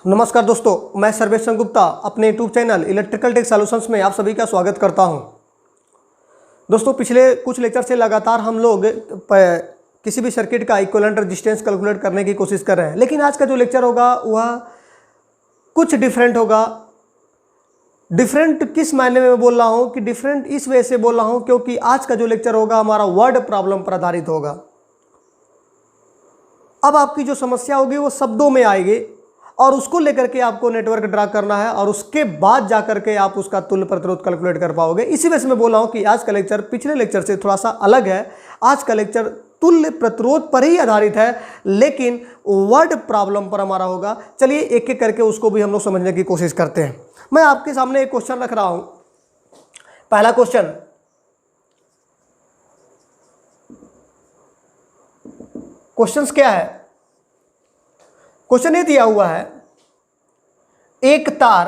नमस्कार दोस्तों, मैं सर्वेश्वर गुप्ता अपने YouTube channel electrical tech solutions में आप सभी का स्वागत करता हूं। दोस्तों, पिछले कुछ लेक्चर से लगातार हम लोग किसी भी सर्किट का इक्विवेलेंट रेजिस्टेंस कैलकुलेट करने की कोशिश कर रहे हैं, लेकिन आज का जो लेक्चर होगा वह कुछ डिफरेंट होगा। डिफरेंट किस मायने में बोल रहा हूँ कि डिफरेंट इस वजह से बोल रहा हूँ क्योंकि आज का जो लेक्चर होगा हमारा वर्ड प्रॉब्लम पर आधारित होगा। अब आपकी जो समस्या होगी वो शब्दों में आएगी और उसको लेकर के आपको नेटवर्क ड्रा करना है और उसके बाद जाकर के आप उसका तुल्य प्रतिरोध कैलकुलेट कर पाओगे। इसी वजह से मैं बोल रहा हूँ कि आज का लेक्चर पिछले लेक्चर से थोड़ा सा अलग है। आज का लेक्चर तुल्य प्रतिरोध पर ही आधारित है, लेकिन वर्ड प्रॉब्लम पर हमारा होगा। चलिए एक एक करके उसको भी हम लोग समझने की कोशिश करते हैं। मैं आपके सामने एक क्वेश्चन रख रहा हूँ। पहला क्वेश्चन क्या है? क्वेश्चन ये दिया हुआ है, एक तार,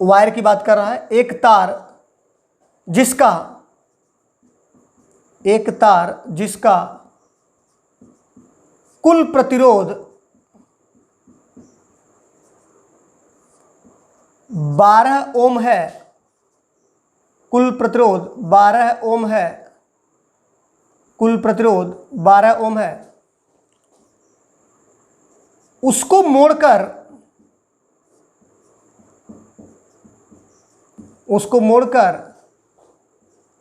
वायर की बात कर रहा है, एक तार जिसका कुल प्रतिरोध 12 ओम है, कुल प्रतिरोध 12 ओम है, कुल प्रतिरोध 12 ओम है, उसको मोड़कर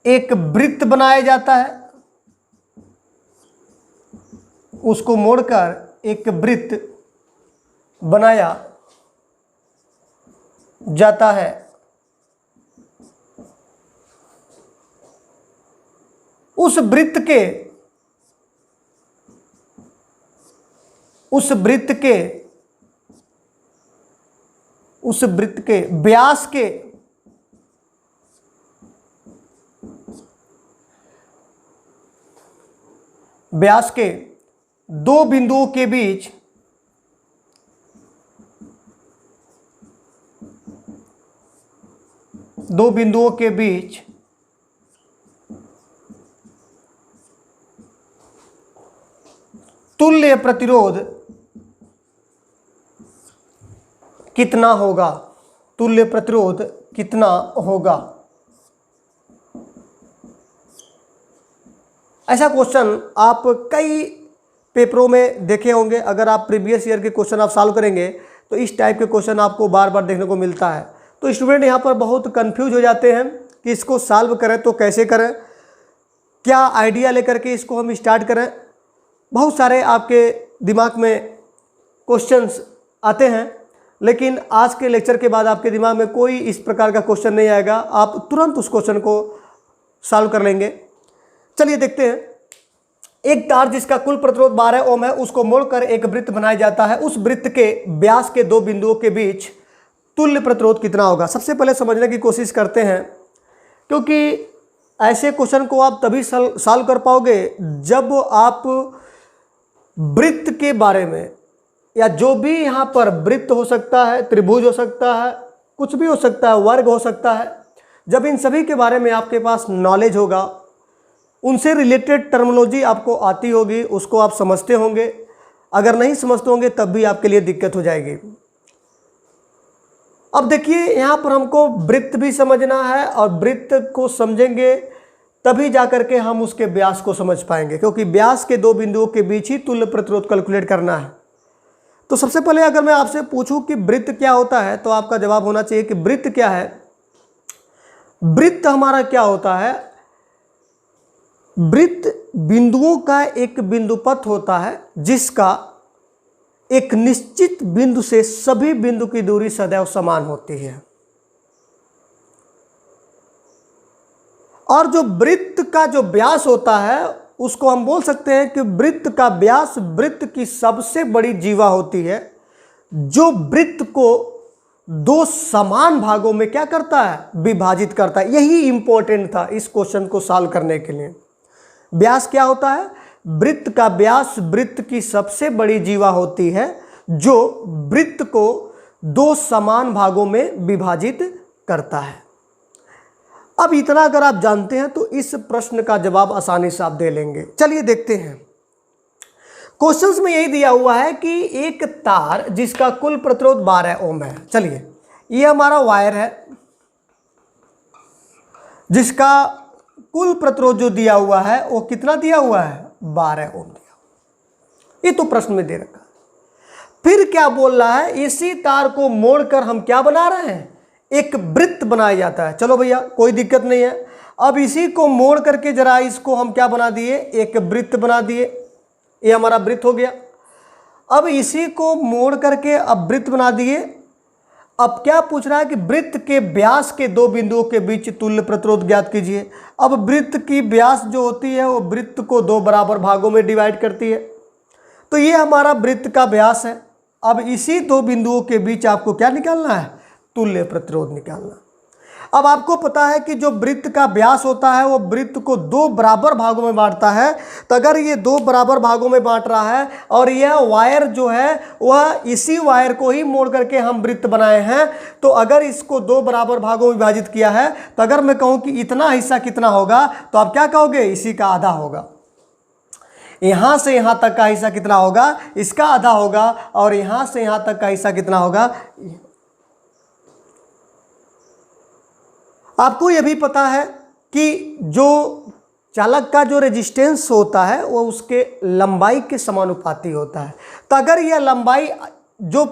एक वृत्त बनाया जाता है, उसको मोड़कर एक वृत्त बनाया जाता है। उस वृत्त के व्यास के दो बिंदुओं के बीच तुल्य प्रतिरोध कितना होगा? तुल्य प्रतिरोध कितना होगा? ऐसा क्वेश्चन आप कई पेपरों में देखे होंगे। अगर आप प्रीवियस ईयर के क्वेश्चन आप सॉल्व करेंगे तो इस टाइप के क्वेश्चन आपको बार बार देखने को मिलता है। तो स्टूडेंट यहाँ पर बहुत कंफ्यूज हो जाते हैं कि इसको सॉल्व करें तो कैसे करें, क्या आइडिया लेकर के इसको हम स्टार्ट करें। बहुत सारे आपके दिमाग में क्वेश्चंस आते हैं, लेकिन आज के लेक्चर के बाद आपके दिमाग में कोई इस प्रकार का क्वेश्चन नहीं आएगा। आप तुरंत उस क्वेश्चन को सॉल्व कर लेंगे। चलिए देखते हैं। एक तार जिसका कुल प्रतिरोध 12 ओम है, उसको मोड़कर एक वृत्त बनाया जाता है। उस वृत्त के व्यास के दो बिंदुओं के बीच तुल्य प्रतिरोध कितना होगा? सबसे पहले समझने की कोशिश करते हैं, क्योंकि ऐसे क्वेश्चन को आप तभी सॉल्व कर पाओगे जब आप वृत्त के बारे में, या जो भी यहाँ पर वृत्त हो सकता है, त्रिभुज हो सकता है, कुछ भी हो सकता है, वर्ग हो सकता है, जब इन सभी के बारे में आपके पास नॉलेज होगा, उनसे रिलेटेड टर्मिनोलॉजी आपको आती होगी, उसको आप समझते होंगे। अगर नहीं समझते होंगे तब भी आपके लिए दिक्कत हो जाएगी। अब देखिए, यहाँ पर हमको वृत्त भी समझना है और वृत्त को समझेंगे तभी जाकर के हम उसके व्यास को समझ पाएंगे, क्योंकि व्यास के दो बिंदुओं के बीच ही तुल्य प्रतिरोध कैलकुलेट करना है। तो सबसे पहले अगर मैं आपसे पूछूं कि वृत्त क्या होता है, तो आपका जवाब होना चाहिए कि वृत्त क्या है। वृत्त हमारा क्या होता है? वृत्त बिंदुओं का एक बिंदुपथ होता है जिसका एक निश्चित बिंदु से सभी बिंदु की दूरी सदैव समान होती है। और जो वृत्त का जो व्यास होता है उसको हम बोल सकते हैं कि वृत्त का व्यास वृत्त की सबसे बड़ी जीवा होती है, जो वृत्त को दो समान भागों में क्या करता है? विभाजित करता है। यही इंपॉर्टेंट था इस क्वेश्चन को सॉल्व करने के लिए। व्यास क्या होता है? वृत्त का व्यास वृत्त की सबसे बड़ी जीवा होती है, जो वृत्त को दो समान भागों में विभाजित करता है। अब इतना अगर आप जानते हैं तो इस प्रश्न का जवाब आसानी से आप दे लेंगे। चलिए देखते हैं। क्वेश्चंस में यही दिया हुआ है कि एक तार जिसका कुल प्रतिरोध 12 ओम है। चलिए, ये हमारा वायर है जिसका कुल प्रतिरोध जो दिया हुआ है वो कितना दिया हुआ है, 12 ओम दिया। ये तो प्रश्न में दे रखा है। फिर क्या बोल रहा है, इसी तार को मोड़कर हम क्या बना रहे हैं, एक वृत्त बनाया जाता है। चलो भैया, कोई दिक्कत नहीं है। अब इसी को मोड़ करके जरा इसको हम क्या बना दिए, एक वृत्त बना दिए। ये हमारा वृत्त हो गया। अब इसी को मोड़ करके अब वृत्त बना दिए। अब क्या पूछ रहा है कि वृत्त के व्यास के दो बिंदुओं के बीच तुल्य प्रतिरोध ज्ञात कीजिए। अब वृत्त की व्यास जो होती है वो वृत्त को दो बराबर भागों में डिवाइड करती है। तो ये हमारा वृत्त का व्यास है। अब इसी दो बिंदुओं के बीच आपको क्या निकालना है, तुल्य प्रतिरोध निकालना। अब आपको पता है कि जो वृत्त का व्यास होता है वो वृत्त को दो बराबर भागों में बांटता है। तो अगर ये दो बराबर भागों में बांट रहा है और यह वायर जो है वह इसी वायर को ही मोड़ करके हम वृत्त बनाए हैं, तो अगर इसको दो बराबर भागों में विभाजित किया है तो अगर मैं कहूँ कि इतना हिस्सा कितना होगा, तो आप क्या कहोगे, इसी का आधा होगा। यहां से यहां तक का हिस्सा कितना होगा, इसका आधा होगा। और यहां से यहां तक का हिस्सा कितना होगा। आपको यह भी पता है कि जो चालक का जो रेजिस्टेंस होता है वो उसके लंबाई के समानुपाती होता है। तो अगर यह लंबाई जो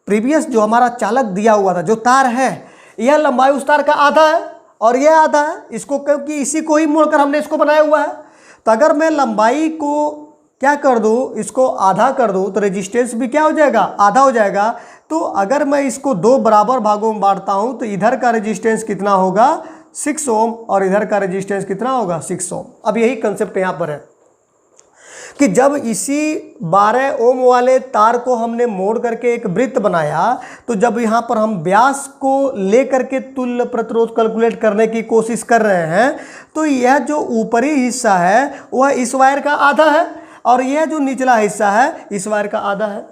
प्रीवियस जो हमारा चालक दिया हुआ था, जो तार है, यह लंबाई उस तार का आधा है और यह आधा है, इसको क्योंकि इसी को ही मोड़कर हमने इसको बनाया हुआ है। तो अगर मैं लंबाई को क्या कर दूं, इसको आधा कर दूं, तो रेजिस्टेंस भी क्या हो जाएगा, आधा हो जाएगा। तो अगर मैं इसको दो बराबर भागों में बांटता हूं तो इधर का रेजिस्टेंस कितना होगा, 6 ओम, और इधर का रेजिस्टेंस कितना होगा, 6 ओम। अब यही कंसेप्ट यहां पर है कि जब इसी 12 ओम वाले तार को हमने मोड़ करके एक वृत्त बनाया, तो जब यहाँ पर हम व्यास को लेकर के तुल्य प्रतिरोध कैलकुलेट करने की कोशिश कर रहे हैं, तो यह जो ऊपरी हिस्सा है वह इस वायर का आधा है और यह जो निचला हिस्सा है इस वायर का आधा है।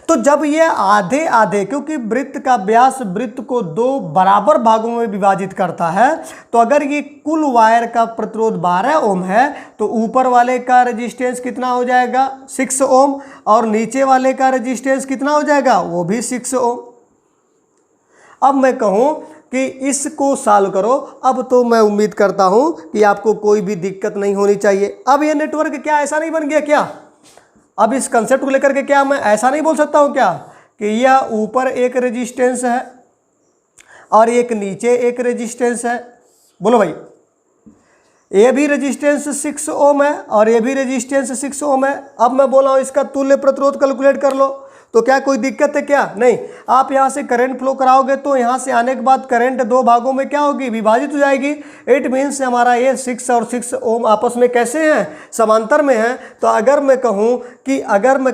तो जब यह आधे आधे, क्योंकि वृत्त का व्यास वृत्त को दो बराबर भागों में विभाजित करता है, तो अगर ये कुल वायर का प्रतिरोध 12 ओम है तो ऊपर वाले का रेजिस्टेंस कितना हो जाएगा, 6 ओम, और नीचे वाले का रेजिस्टेंस कितना हो जाएगा, वो भी 6 ओम। अब मैं कहूं कि इसको सॉल्व करो। अब तो मैं उम्मीद करता हूं कि आपको कोई भी दिक्कत नहीं होनी चाहिए। अब ये नेटवर्क क्या ऐसा नहीं बन गया क्या, अब इस कंसेप्ट को लेकर के क्या मैं ऐसा नहीं बोल सकता हूं क्या कि यह ऊपर एक रेजिस्टेंस है और एक नीचे एक रेजिस्टेंस है। बोलो भाई, ये भी रेजिस्टेंस 6 ओम है और ये भी रेजिस्टेंस 6 ओम है। अब मैं बोला हूं इसका तुल्य प्रतिरोध कैलकुलेट कर लो, तो क्या कोई दिक्कत है क्या, नहीं। आप यहाँ से करंट फ्लो कराओगे तो यहाँ से आने के बाद करंट दो भागों में क्या होगी, विभाजित हो जाएगी। इट मीन्स हमारा ये 6 और 6 ओम आपस में कैसे हैं, समांतर में हैं। तो अगर मैं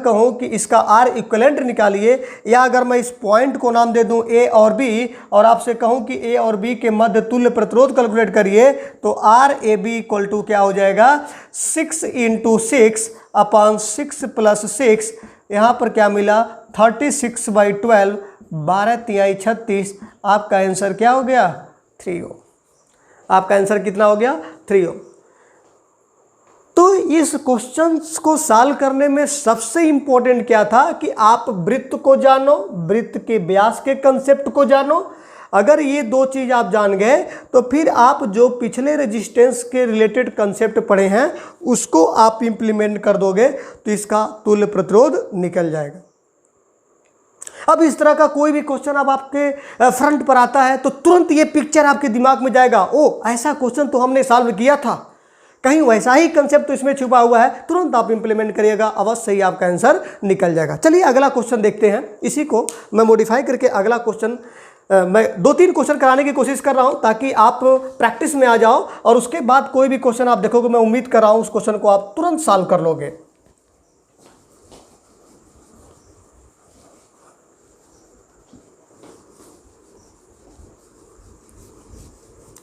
कहूँ कि इसका आर इक्विवेलेंट निकालिए, या अगर मैं इस पॉइंट को नाम दे दूँ ए और बी, और आपसे कहूँ कि ए और बी के मध्य तुल्य प्रतिरोध कैलकुलेट करिए, तो R A B equal to क्या हो जाएगा, 6 × 6 अपॉन 6 + 6। यहाँ पर क्या मिला, 36/12, 12 तिहाई 36। आपका आंसर क्या हो गया, 3 ओम। आपका आंसर कितना हो गया, 3 ओम। तो इस क्वेश्चन को सॉल्व करने में सबसे इंपॉर्टेंट क्या था कि आप वृत्त को जानो, वृत्त के व्यास के कंसेप्ट को जानो। अगर ये दो चीज आप जान गए तो फिर आप जो पिछले रेजिस्टेंस के रिलेटेड कंसेप्ट पढ़े हैं उसको आप इंप्लीमेंट कर दोगे तो इसका तुल्य प्रतिरोध निकल जाएगा। अब इस तरह का कोई भी क्वेश्चन अब आपके फ्रंट पर आता है तो तुरंत ये पिक्चर आपके दिमाग में जाएगा, ओ ऐसा क्वेश्चन तो हमने सॉल्व किया था, कहीं वैसा ही कंसेप्ट तो इसमें छुपा हुआ है। तुरंत आप इंप्लीमेंट करिएगा, अवश्य ही आपका आंसर निकल जाएगा। चलिए अगला क्वेश्चन देखते हैं। इसी को मैं मॉडिफाई करके अगला क्वेश्चन मैं 2-3 क्वेश्चन कराने की कोशिश कर रहा हूं ताकि आप प्रैक्टिस में आ जाओ, और उसके बाद कोई भी क्वेश्चन आप देखोगे, मैं उम्मीद कर रहा हूं उस क्वेश्चन को आप तुरंत सॉल्व कर लोगे।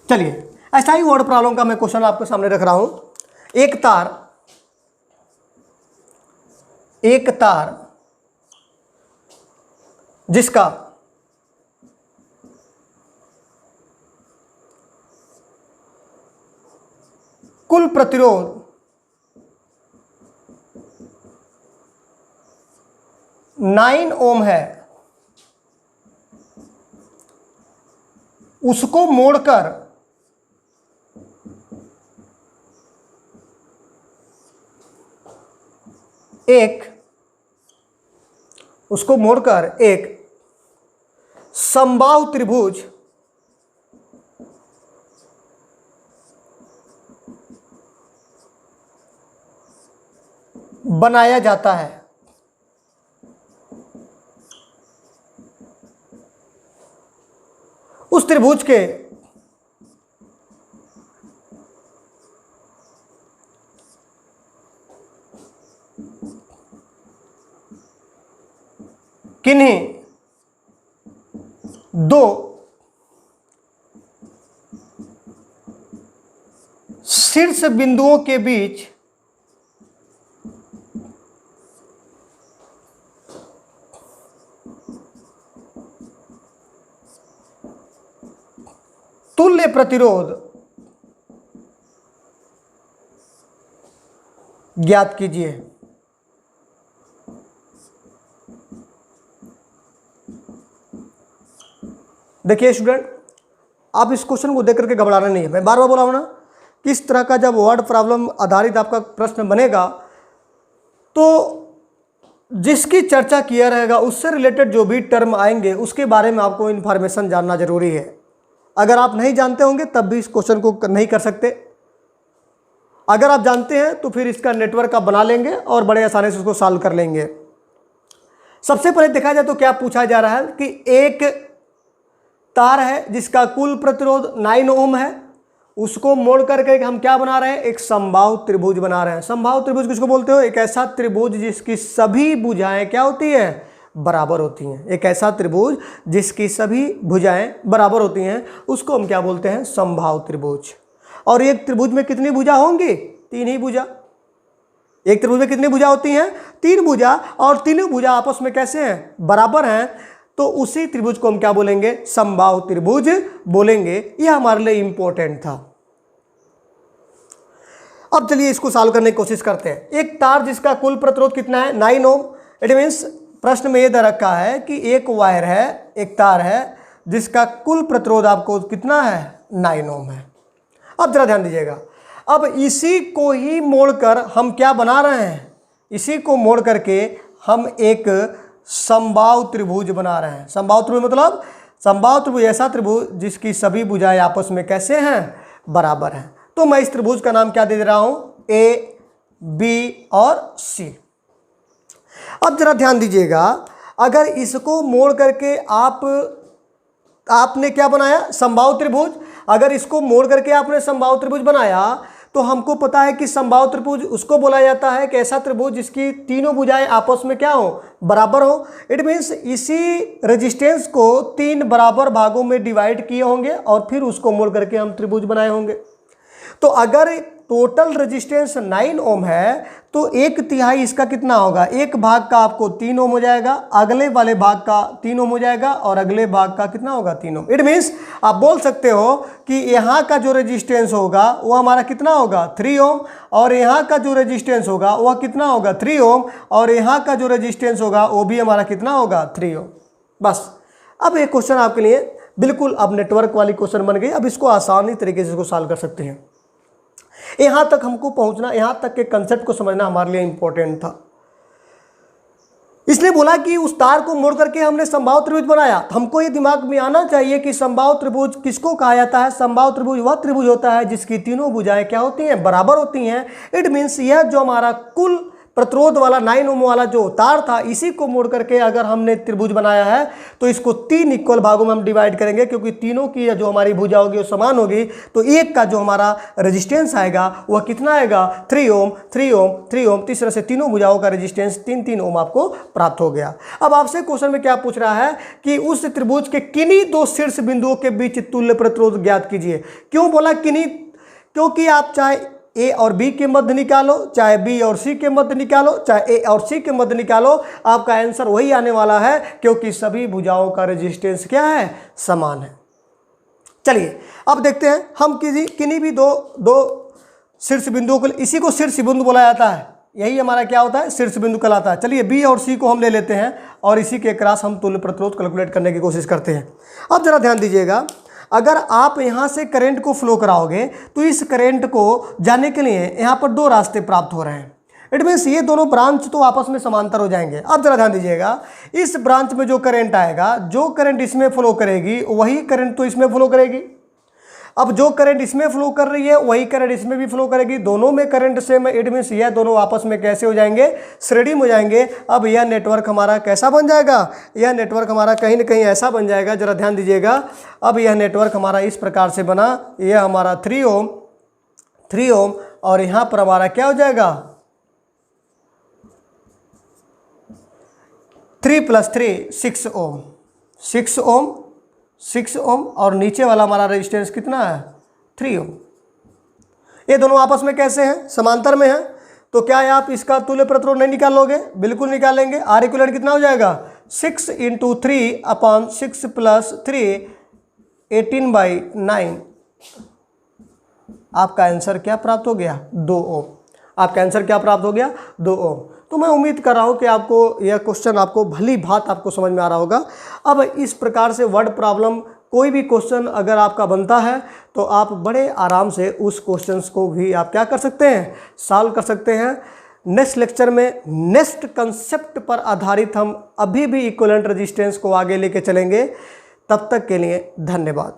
चलिए ऐसा ही वर्ड प्रॉब्लम का मैं क्वेश्चन आपके सामने रख रहा हूं। एक तार जिसका कुल प्रतिरोध 9 ओम है उसको मोड़कर एक समबाहु त्रिभुज बनाया जाता है। उस त्रिभुज के किन्हीं दो शीर्ष बिंदुओं के बीच तुल्य प्रतिरोध ज्ञात कीजिए। देखिए स्टूडेंट, आप इस क्वेश्चन को देख करके घबराना नहीं है। मैं बार बार बोला हूं ना, किस तरह का जब वर्ड प्रॉब्लम आधारित आपका प्रश्न बनेगा तो जिसकी चर्चा किया रहेगा उससे रिलेटेड जो भी टर्म आएंगे उसके बारे में आपको इन्फॉर्मेशन जानना जरूरी है। अगर आप नहीं जानते होंगे तब भी इस क्वेश्चन को नहीं कर सकते। अगर आप जानते हैं तो फिर इसका नेटवर्क आप बना लेंगे और बड़े आसानी से उसको सॉल्व कर लेंगे। सबसे पहले देखा जाए तो क्या पूछा जा रहा है कि एक तार है जिसका कुल प्रतिरोध 9 ओम है, उसको मोड़ करके हम क्या बना रहे हैं, एक समबाहु त्रिभुज बना रहे हैं। समबाहु त्रिभुज किसको बोलते हो, एक ऐसा त्रिभुज जिसकी सभी भुजाएं क्या होती है, बराबर होती हैं। एक ऐसा त्रिभुज जिसकी सभी भुजाएं बराबर होती हैं उसको हम क्या बोलते हैं, समबाहु त्रिभुज। और एक त्रिभुज में कितनी भुजा होंगी, 3 ही भुजा। एक त्रिभुज में कितनी भुजा होती हैं, 3 भुजा, और तीनों भुजा आपस में कैसे हैं, बराबर हैं। तो उसी त्रिभुज को हम क्या बोलेंगे, समबाहु त्रिभुज बोलेंगे। यह हमारे लिए इंपॉर्टेंट था। अब चलिए इसको सॉल्व करने की कोशिश करते हैं। एक तार जिसका कुल प्रतिरोध कितना है, 9 ओम। इट मीन्स प्रश्न में यह दे रखा है कि एक वायर है, एक तार है जिसका कुल प्रतिरोध आपको कितना है, 9 ओम है। अब जरा ध्यान दीजिएगा, अब इसी को ही मोड़कर हम क्या बना रहे हैं, इसी को मोड़ करके हम एक समबाहु त्रिभुज बना रहे हैं। समबाहु त्रिभुज मतलब समबाहु त्रिभुज ऐसा त्रिभुज जिसकी सभी भुजाएं आपस में कैसे हैं, बराबर हैं। तो मैं इस त्रिभुज का नाम क्या दे रहा हूं, ए, बी और सी। अब जरा ध्यान दीजिएगा, अगर इसको मोड़ करके आपने क्या बनाया, समबाहु त्रिभुज। अगर इसको मोड़ करके आपने समबाहु त्रिभुज बनाया तो हमको पता है कि समबाहु त्रिभुज उसको बोला जाता है कि ऐसा त्रिभुज जिसकी तीनों भुजाएं आपस में क्या हो, बराबर हो। इट मीन्स इसी रेजिस्टेंस को 3 बराबर भागों में डिवाइड किए होंगे और फिर उसको मोड़ करके हम त्रिभुज बनाए होंगे। तो अगर टोटल रेजिस्टेंस 9 ओम है तो 1/3 इसका कितना होगा, एक भाग का आपको 3 ओम हो जाएगा, अगले वाले भाग का 3 ओम हो जाएगा और अगले भाग का कितना होगा, 3 ओम। इट मीन्स आप बोल सकते हो कि यहाँ का जो रेजिस्टेंस होगा वो हमारा कितना होगा, 3 ओम, और यहाँ का जो रेजिस्टेंस होगा वह कितना होगा, 3 ओम, और यहाँ का जो रेजिस्टेंस होगा वो भी हमारा कितना होगा, 3 ओम। बस अब ये क्वेश्चन आपके लिए बिल्कुल अब नेटवर्क वाली क्वेश्चन बन गई। अब इसको आसानी तरीके से इसको सॉल्व कर सकते हैं। यहां तक हमको पहुंचना, यहां तक के कंसेप्ट को समझना हमारे लिए इंपॉर्टेंट था। इसने बोला कि उस तार को मोड़ करके हमने समबाहु त्रिभुज बनाया। हमको ये दिमाग में आना चाहिए कि समबाहु त्रिभुज किसको कहा जाता है। समबाहु त्रिभुज वह त्रिभुज होता है जिसकी तीनों भुजाएं क्या होती हैं, बराबर होती हैं। इट मीन्स यह जो हमारा कुल प्रतिरोध वाला 9 ओम वाला जो तार था, इसी को मोड़ करके अगर हमने त्रिभुज बनाया है तो इसको 3 इक्वल भागों में हम डिवाइड करेंगे, क्योंकि तीनों की जो हमारी भुजा होगी वो समान होगी। तो एक का जो हमारा रेजिस्टेंस आएगा वह कितना आएगा, 3 ओम, 3 ओम, 3 ओम। तीसरे से तीनों भुजाओं का रेजिस्टेंस 3-3 ओम आपको प्राप्त हो गया। अब आपसे क्वेश्चन में क्या पूछ रहा है कि उस त्रिभुज के किन्हीं 2 शीर्ष बिंदुओं के बीच तुल्य प्रतिरोध ज्ञात कीजिए। क्यों बोला किन्हीं, क्योंकि आप चाहे ए और बी के मध्य निकालो, चाहे बी और सी के मध्य निकालो, चाहे ए और सी के मध्य निकालो, आपका आंसर वही आने वाला है, क्योंकि सभी भुजाओं का रेजिस्टेंस क्या है, समान है। चलिए अब देखते हैं हम किन्हीं भी दो शीर्ष बिंदुओं को, इसी को शीर्ष बिंदु बोला जाता है। यही हमारा क्या होता है, शीर्ष बिंदु कहलाता है। चलिए बी और सी को हम ले लेते हैं और इसी के क्रॉस हम तुल्य प्रतिरोध कैलकुलेट करने की कोशिश करते हैं। अब जरा ध्यान दीजिएगा, अगर आप यहाँ से करंट को फ्लो कराओगे तो इस करंट को जाने के लिए यहाँ पर दो रास्ते प्राप्त हो रहे हैं। इट मीन्स ये दोनों ब्रांच तो आपस में समांतर हो जाएंगे। अब जरा ध्यान दीजिएगा, इस ब्रांच में जो करंट आएगा, जो करंट इसमें फ्लो करेगी वही करंट तो इसमें फ्लो करेगी। अब जो करंट इसमें फ्लो कर रही है वही करंट इसमें भी फ्लो करेगी, दोनों में करंट सेम है। इट मीन्स यह दोनों आपस में कैसे हो जाएंगे, श्रेणी में हो जाएंगे। अब यह नेटवर्क हमारा कैसा बन जाएगा, यह नेटवर्क हमारा कहीं ना कहीं ऐसा बन जाएगा, जरा ध्यान दीजिएगा। अब यह नेटवर्क हमारा इस प्रकार से बना, यह हमारा 3 ओम और यहाँ पर हमारा क्या हो जाएगा 3 + 3 6 ओम, 6 ओम और नीचे वाला हमारा रेजिस्टेंस कितना है 3 ओम। ये दोनों आपस में कैसे हैं, समांतर में हैं। तो क्या है, आप इसका तुल्य प्रतिरोध नहीं निकाल लोगे, बिल्कुल निकालेंगे। आर इक्विवेलेंट कितना हो जाएगा 6 × 3/6 + 3 18/9। आपका आंसर क्या प्राप्त हो गया 2 ओम। आपका आंसर क्या प्राप्त हो गया 2 ओम। तो मैं उम्मीद कर रहा हूँ कि आपको यह क्वेश्चन आपको भली भांति आपको समझ में आ रहा होगा। अब इस प्रकार से वर्ड प्रॉब्लम कोई भी क्वेश्चन अगर आपका बनता है तो आप बड़े आराम से उस क्वेश्चंस को भी आप क्या कर सकते हैं, सॉल्व कर सकते हैं। नेक्स्ट लेक्चर में नेक्स्ट कंसेप्ट पर आधारित हम अभी भी इक्विवेलेंट रेजिस्टेंस को आगे लेके चलेंगे। तब तक के लिए धन्यवाद।